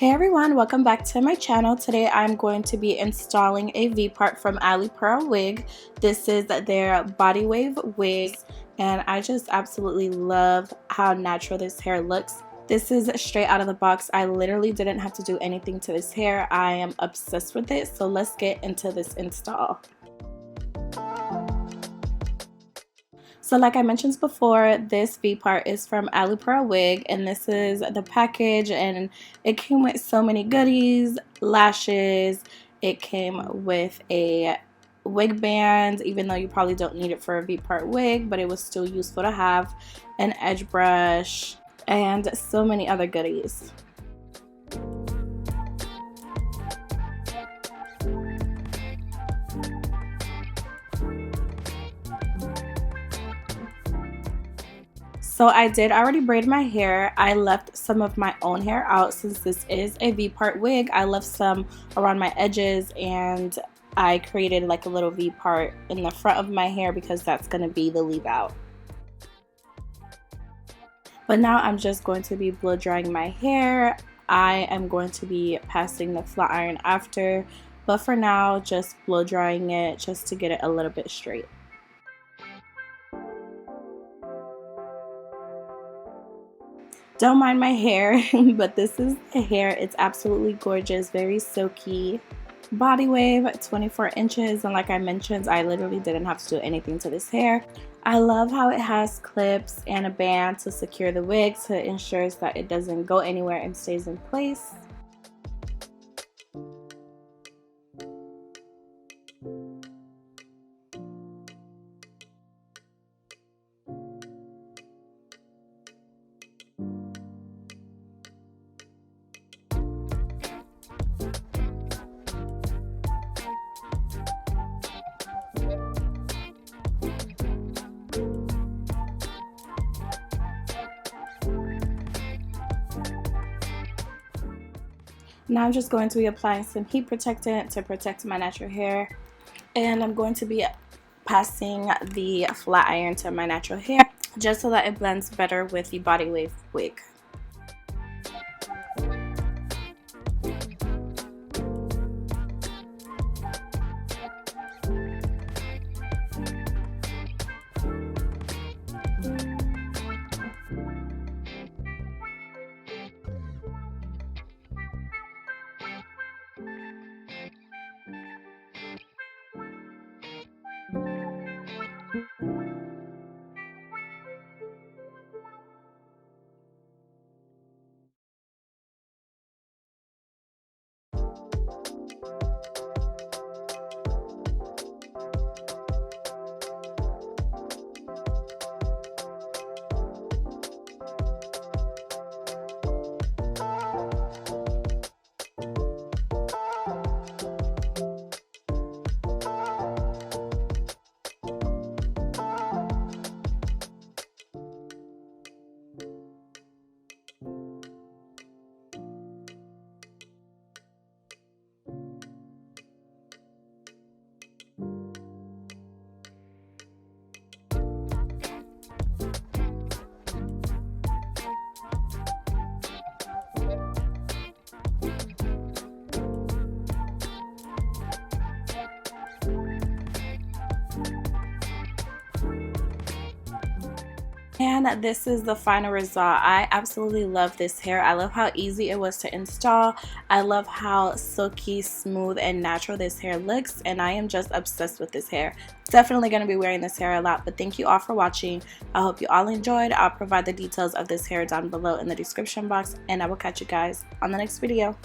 Hey everyone, welcome back to my channel. Today I'm going to be installing a V-part from Ali Pearl Wig. This is their body wave wigs and I just absolutely love how natural this hair looks. This is straight out of the box. I literally didn't have to do anything to this hair. I am obsessed with it, so let's get into this install. So like I mentioned before, this V-part is from Ali Pearl Wig, and this is the package, and it came with so many goodies, lashes. It came with a wig band, even though you probably don't need it for a V-part wig, but it was still useful to have, an edge brush, and so many other goodies. So I did already braid my hair. I left some of my own hair out since this is a V-part wig. I left some around my edges and I created like a little V-part in the front of my hair because that's going to be the leave out. But now I'm just going to be blow drying my hair. I am going to be passing the flat iron after, but for now just blow drying it just to get it a little bit straight. Don't mind my hair, but this is the hair. It's absolutely gorgeous, very silky. Body wave, 24 inches, and like I mentioned, I literally didn't have to do anything to this hair. I love how it has clips and a band to secure the wig to ensure that it doesn't go anywhere and stays in place. Now I'm just going to be applying some heat protectant to protect my natural hair, and I'm going to be passing the flat iron to my natural hair just so that it blends better with the body wave wig. And this is the final result. I absolutely love this hair. I love how easy it was to install. I love how silky, smooth, and natural this hair looks, and I am just obsessed with this hair. Definitely going to be wearing this hair a lot, but thank you all for watching. I hope you all enjoyed. I'll provide the details of this hair down below in the description box, and I will catch you guys on the next video.